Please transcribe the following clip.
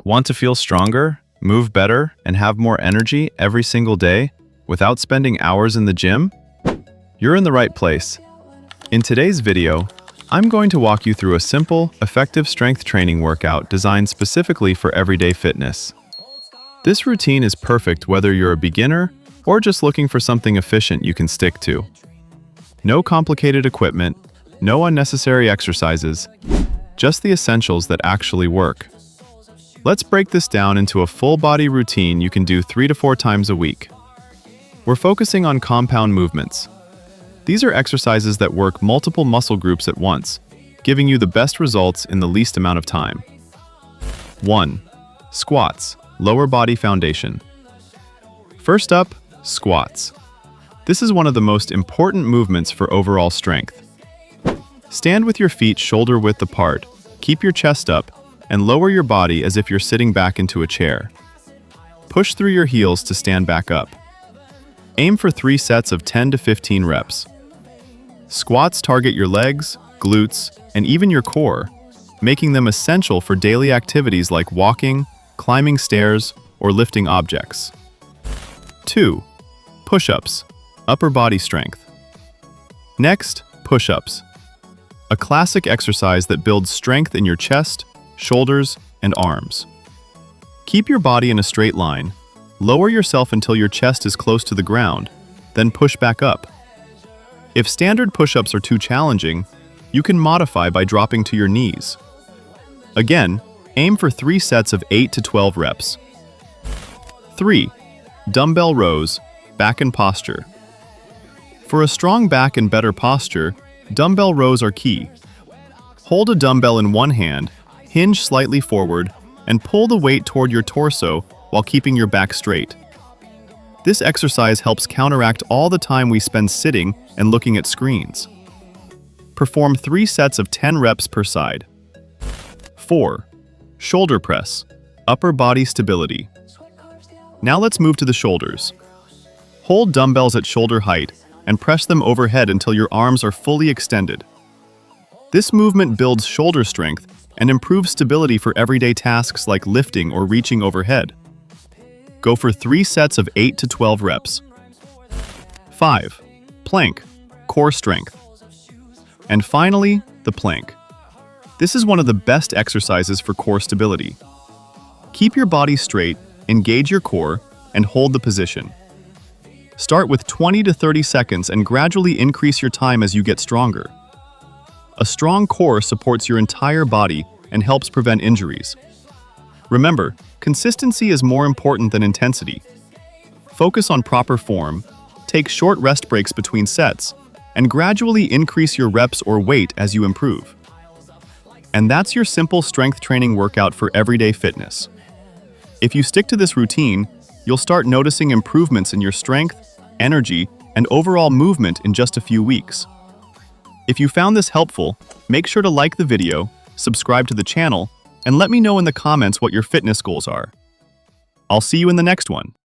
Want to feel stronger, move better, and have more energy every single day without spending hours in the gym? You're in the right place. In today's video, I'm going to walk you through a simple, effective strength training workout designed specifically for everyday fitness. This routine is perfect whether you're a beginner or just looking for something efficient you can stick to. No complicated equipment, no unnecessary exercises, just the essentials that actually work. Let's break this down into a full-body routine you can do 3 to 4 times a week. We're focusing on compound movements. These are exercises that work multiple muscle groups at once, giving you the best results in the least amount of time. 1. Squats, lower body foundation. First up, squats. This is one of the most important movements for overall strength. Stand with your feet shoulder-width apart, keep your chest up, and lower your body as if you're sitting back into a chair. Push through your heels to stand back up. Aim for 3 sets of 10 to 15 reps. Squats target your legs, glutes, and even your core, making them essential for daily activities like walking, climbing stairs, or lifting objects. 2. Push-ups, upper body strength. Next, push-ups. A classic exercise that builds strength in your chest, shoulders, and arms. Keep your body in a straight line, lower yourself until your chest is close to the ground, then push back up. If standard push-ups are too challenging, you can modify by dropping to your knees. Again, aim for 3 sets of 8 to 12 reps. 3. Dumbbell rows, back and posture. For a strong back and better posture, dumbbell rows are key. Hold a dumbbell in one hand, hinge slightly forward, and pull the weight toward your torso while keeping your back straight. This exercise helps counteract all the time we spend sitting and looking at screens. Perform 3 sets of 10 reps per side. 4. Shoulder press, upper body stability. Now let's move to the shoulders. Hold dumbbells at shoulder height and press them overhead until your arms are fully extended. This movement builds shoulder strength and improves stability for everyday tasks like lifting or reaching overhead. Go for 3 sets of 8 to 12 reps. 5. Plank, core strength. And finally, the plank. This is one of the best exercises for core stability. Keep your body straight, engage your core, and hold the position. Start with 20 to 30 seconds and gradually increase your time as you get stronger. A strong core supports your entire body and helps prevent injuries. Remember, consistency is more important than intensity. Focus on proper form, take short rest breaks between sets, and gradually increase your reps or weight as you improve. And that's your simple strength training workout for everyday fitness. If you stick to this routine, you'll start noticing improvements in your strength, energy, and overall movement in just a few weeks. If you found this helpful, make sure to like the video, subscribe to the channel, and let me know in the comments what your fitness goals are. I'll see you in the next one.